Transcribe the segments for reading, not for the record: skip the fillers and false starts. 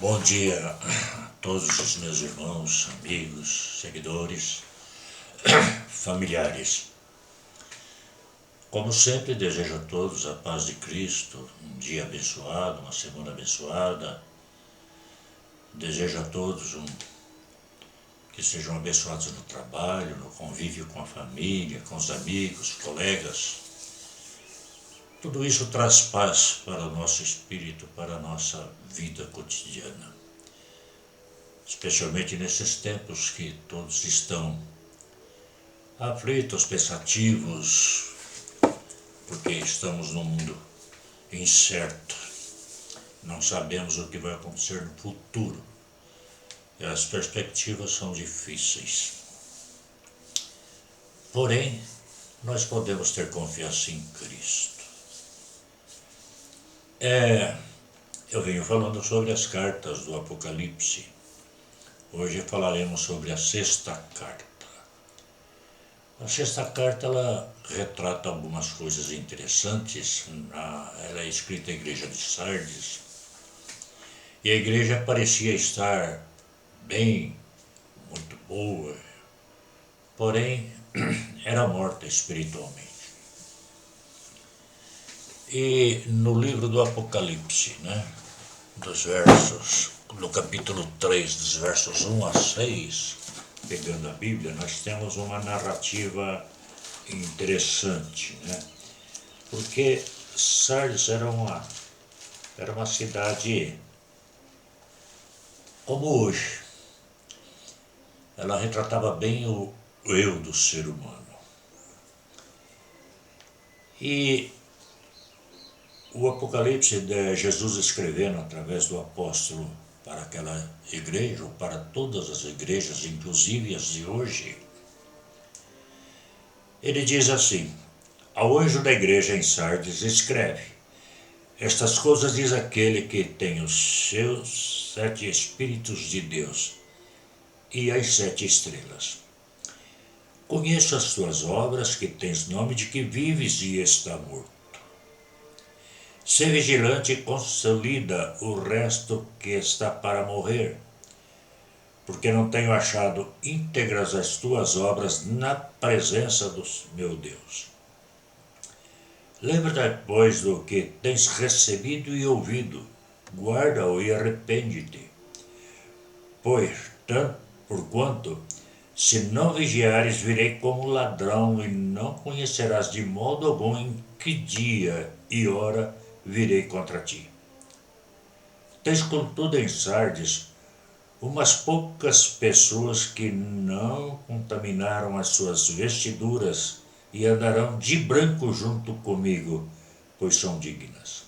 Bom dia a todos os meus irmãos, amigos, seguidores, familiares. Como sempre, desejo a todos a paz de Cristo, um dia abençoado, uma semana abençoada. Desejo a todos que sejam abençoados no trabalho, no convívio com a família, com os amigos, colegas. Tudo isso traz paz para o nosso espírito, para a nossa vida cotidiana. Especialmente nesses tempos que todos estão aflitos, pensativos, porque estamos num mundo incerto. Não sabemos o que vai acontecer no futuro. E as perspectivas são difíceis. Porém, nós podemos ter confiança em Cristo. Eu venho falando sobre as cartas do Apocalipse. Hoje falaremos sobre a sexta carta. A sexta carta, ela retrata algumas coisas interessantes. Ela é escrita à igreja de Sardes. E a igreja parecia estar bem, muito boa, porém era morta espiritualmente. E no livro do Apocalipse, no capítulo 3, dos versos 1 a 6, pegando a Bíblia, nós temos uma narrativa interessante, porque Sardes era uma cidade como hoje. Ela retratava bem o eu do ser humano. E o Apocalipse de Jesus escrevendo através do apóstolo para aquela igreja, ou para todas as igrejas, inclusive as de hoje, ele diz assim: ao anjo da igreja em Sardes escreve: estas coisas diz aquele que tem os seus 7 Espíritos de Deus e as 7 estrelas. Conheço as tuas obras, que tens nome de que vives e está morto. Sê vigilante e consolida o resto que está para morrer, porque não tenho achado íntegras as tuas obras na presença do meu Deus. Lembra-te, pois, do que tens recebido e ouvido, guarda-o e arrepende-te. Porquanto, se não vigiares, virei como ladrão, e não conhecerás de modo algum em que dia e hora virei contra ti. Tens, contudo, em Sardes umas poucas pessoas que não contaminaram as suas vestiduras e andarão de branco junto comigo, pois são dignas.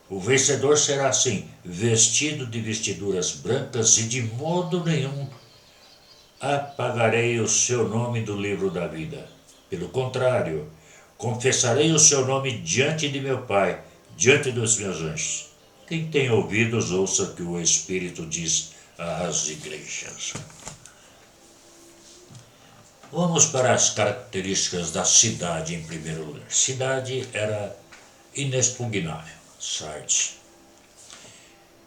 O vencedor será assim, vestido de vestiduras brancas, e de modo nenhum apagarei o seu nome do livro da vida. Pelo contrário, confessarei o seu nome diante de meu Pai, diante dos meus anjos. Quem tem ouvidos, ouça o que o Espírito diz às igrejas. Vamos para as características da cidade em primeiro lugar. A cidade era inexpugnável, Sardes.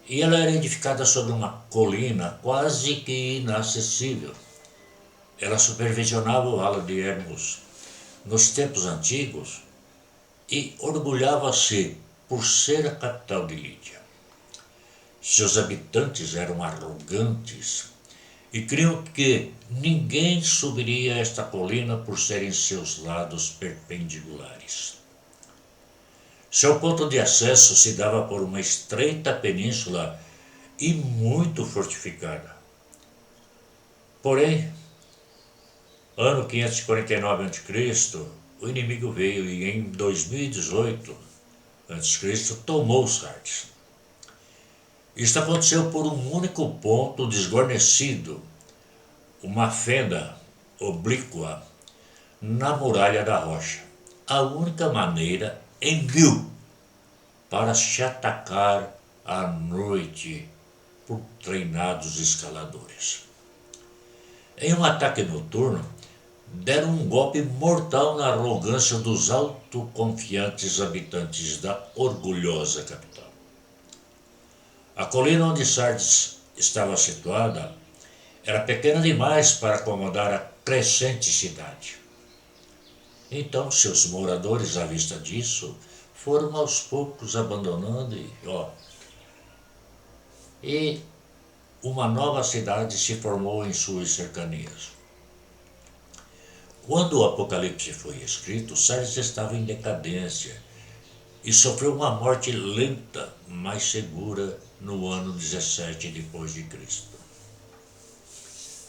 E ela era edificada sobre uma colina quase que inacessível. Ela supervisionava o vale de Hermos nos tempos antigos e orgulhava-se por ser a capital de Lídia. Seus habitantes eram arrogantes e criam que ninguém subiria esta colina por serem seus lados perpendiculares. Seu ponto de acesso se dava por uma estreita península e muito fortificada. Porém, ano 549 a.C., o inimigo veio e em 2018 a.C. tomou Sardes. Isto aconteceu por um único ponto desguarnecido, uma fenda oblíqua na muralha da rocha. A única maneira em 1000 para se atacar à noite por treinados escaladores. Em um ataque noturno, deram um golpe mortal na arrogância dos autoconfiantes habitantes da orgulhosa capital. A colina onde Sardes estava situada era pequena demais para acomodar a crescente cidade. Então seus moradores, à vista disso, foram aos poucos abandonando e uma nova cidade se formou em suas cercanias. Quando o Apocalipse foi escrito, Sardes estava em decadência e sofreu uma morte lenta, mas segura, no ano 17 depois de Cristo.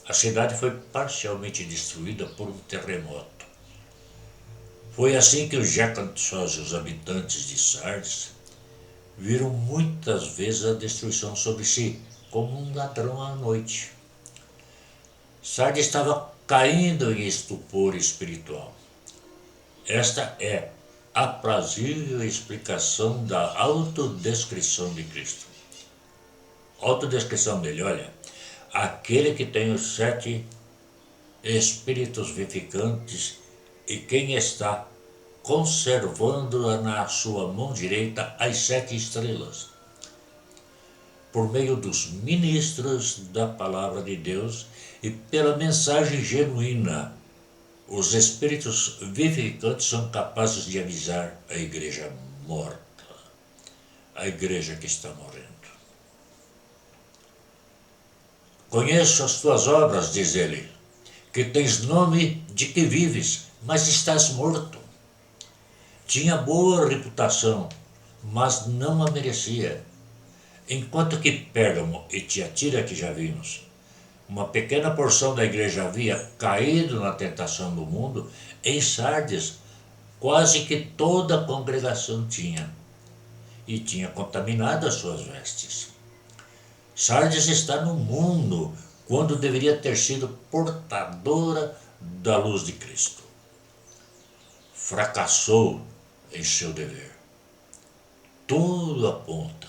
A cidade foi parcialmente destruída por um terremoto. Foi assim que os jactanciosos habitantes de Sardes viram muitas vezes a destruição sobre si, como um ladrão à noite. Sardes estava caindo em estupor espiritual. Esta é a aprazível explicação da autodescrição de Cristo. A autodescrição dele, olha, aquele que tem os 7 espíritos vivificantes e quem está conservando na sua mão direita as 7 estrelas. Por meio dos ministros da palavra de Deus e pela mensagem genuína, os espíritos vivificantes são capazes de avisar a igreja morta, a igreja que está morrendo. Conheço as tuas obras, diz ele, que tens nome de que vives, mas estás morto. Tinha boa reputação, mas não a merecia. Enquanto que Pérgamo e Tiatira, que já vimos, uma pequena porção da igreja havia caído na tentação do mundo, em Sardes quase que toda a congregação tinha, e tinha contaminado as suas vestes. Sardes está no mundo quando deveria ter sido portadora da luz de Cristo. Fracassou em seu dever. Tudo aponta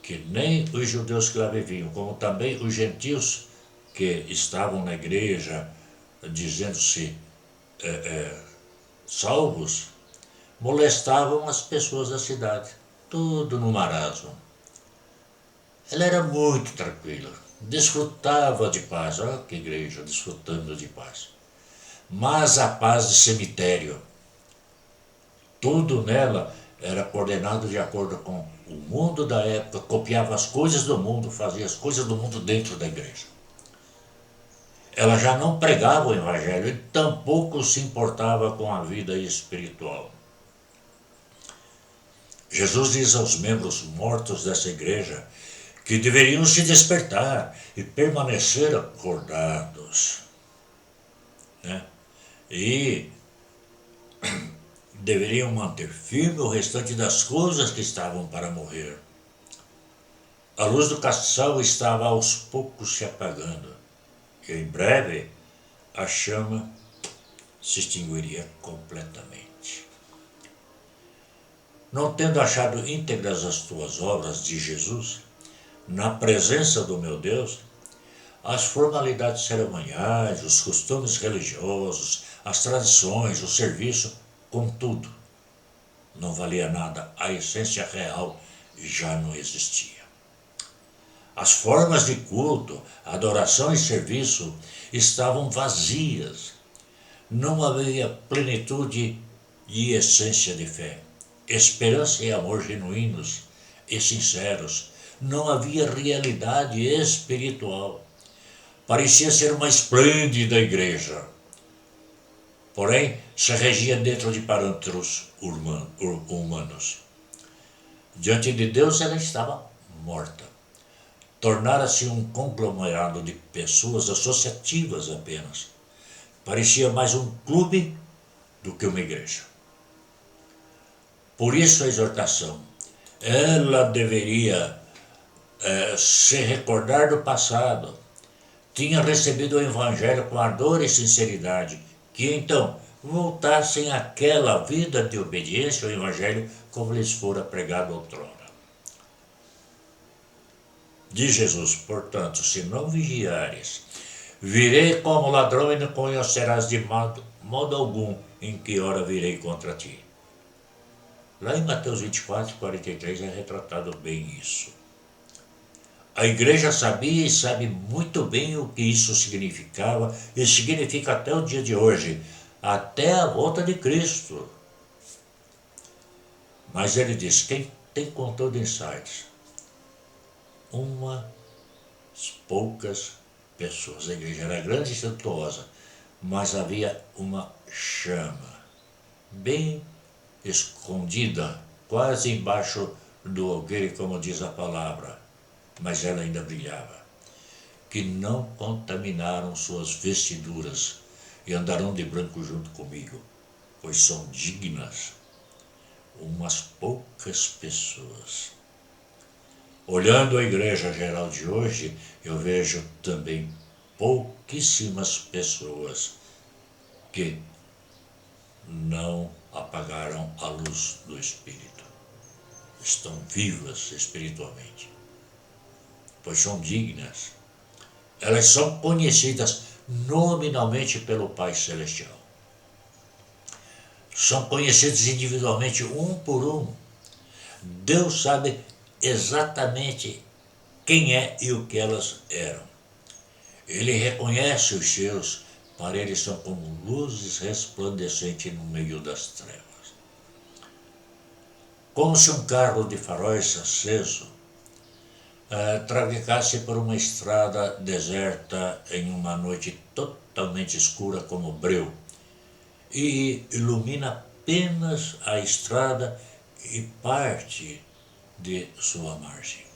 que nem os judeus que lá viviam, como também os gentios que estavam na igreja dizendo-se salvos, molestavam as pessoas da cidade, tudo no marasmo. Ela era muito tranquila, desfrutava de paz, olha que igreja, desfrutando de paz. Mas a paz de cemitério, tudo nela era coordenado de acordo com o mundo da época, copiava as coisas do mundo, fazia as coisas do mundo dentro da igreja. Ela já não pregava o evangelho e tampouco se importava com a vida espiritual. Jesus diz aos membros mortos dessa igreja que deveriam se despertar e permanecer acordados, né? E deveriam manter firme o restante das coisas que estavam para morrer. A luz do castiçal estava aos poucos se apagando, e em breve a chama se extinguiria completamente. Não tendo achado íntegras as tuas obras, de Jesus, na presença do meu Deus, as formalidades cerimoniais, os costumes religiosos, as tradições, o serviço, contudo, não valia nada, a essência real já não existia. As formas de culto, adoração e serviço estavam vazias. Não havia plenitude e essência de fé, esperança e amor genuínos e sinceros. Não havia realidade espiritual. Parecia ser uma esplêndida igreja, porém se regia dentro de parâmetros humanos. Diante de Deus ela estava morta. Tornara-se um conglomerado de pessoas associativas apenas. Parecia mais um clube do que uma igreja. Por isso a exortação. Ela deveria se recordar do passado. Tinha recebido o evangelho com ardor e sinceridade, que então voltassem àquela vida de obediência ao evangelho como lhes fora pregado outrora. Diz Jesus, portanto, se não vigiares, virei como ladrão e não conhecerás de modo algum em que hora virei contra ti. Lá em Mateus 24, 43 é retratado bem isso. A igreja sabia e sabe muito bem o que isso significava e significa até o dia de hoje, até a volta de Cristo. Mas ele diz, quem tem controle de insights? Umas poucas pessoas. A igreja era grande e suntuosa, mas havia uma chama bem escondida, quase embaixo do alqueire, como diz a palavra, mas ela ainda brilhava. Que não contaminaram suas vestiduras e andarão de branco junto comigo, pois são dignas umas poucas pessoas. Olhando a igreja geral de hoje, eu vejo também pouquíssimas pessoas que não apagaram a luz do Espírito. Estão vivas espiritualmente, pois são dignas. Elas são conhecidas nominalmente pelo Pai Celestial. São conhecidos individualmente, um por um. Deus sabe exatamente quem é e o que elas eram. Ele reconhece os seus, para eles são como luzes resplandecentes no meio das trevas. Como se um carro de faróis aceso travegasse por uma estrada deserta em uma noite totalmente escura como breu e ilumina apenas a estrada e parte de sua margem.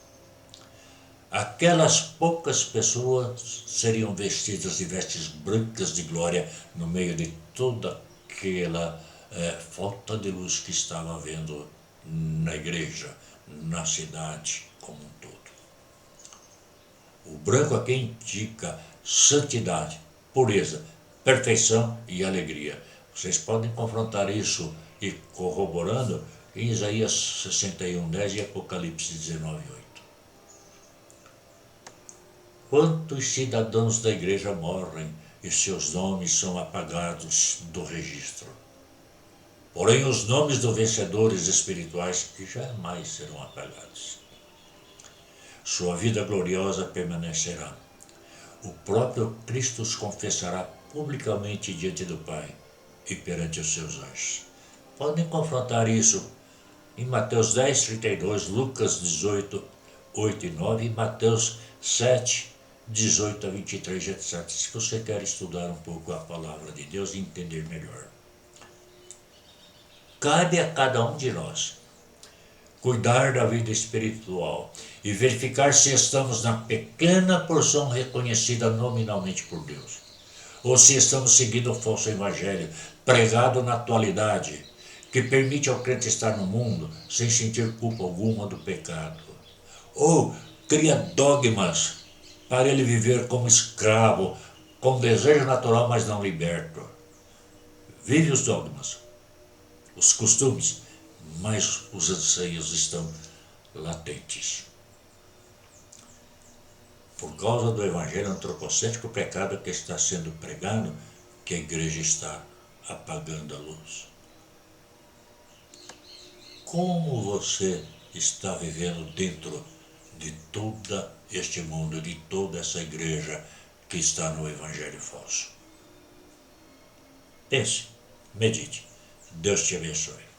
Aquelas poucas pessoas seriam vestidas de vestes brancas de glória no meio de toda aquela falta de luz que estava havendo na igreja, na cidade como um todo. O branco aqui indica santidade, pureza, perfeição e alegria. Vocês podem confrontar isso e corroborando em Isaías 61:10 e Apocalipse 19:8. Quantos cidadãos da igreja morrem e seus nomes são apagados do registro? Porém, os nomes dos vencedores espirituais jamais serão apagados. Sua vida gloriosa permanecerá. O próprio Cristo os confessará publicamente diante do Pai e perante os seus anjos. Podem confrontar isso em Mateus 10:32, Lucas 18:8 e 9 e Mateus 7:18-23, etc. Se você quer estudar um pouco a palavra de Deus e entender melhor. Cabe a cada um de nós cuidar da vida espiritual e verificar se estamos na pequena porção reconhecida nominalmente por Deus, ou se estamos seguindo o falso evangelho pregado na atualidade, que permite ao crente estar no mundo sem sentir culpa alguma do pecado, ou cria dogmas para ele viver como escravo, com desejo natural, mas não liberto. Vive os dogmas, os costumes, mas os anseios estão latentes. Por causa do evangelho antropocêntrico, o pecado que está sendo pregado, que a igreja está apagando a luz. Como você está vivendo dentro de todo este mundo, de toda essa igreja que está no evangelho falso? Pense, medite. Deus te abençoe.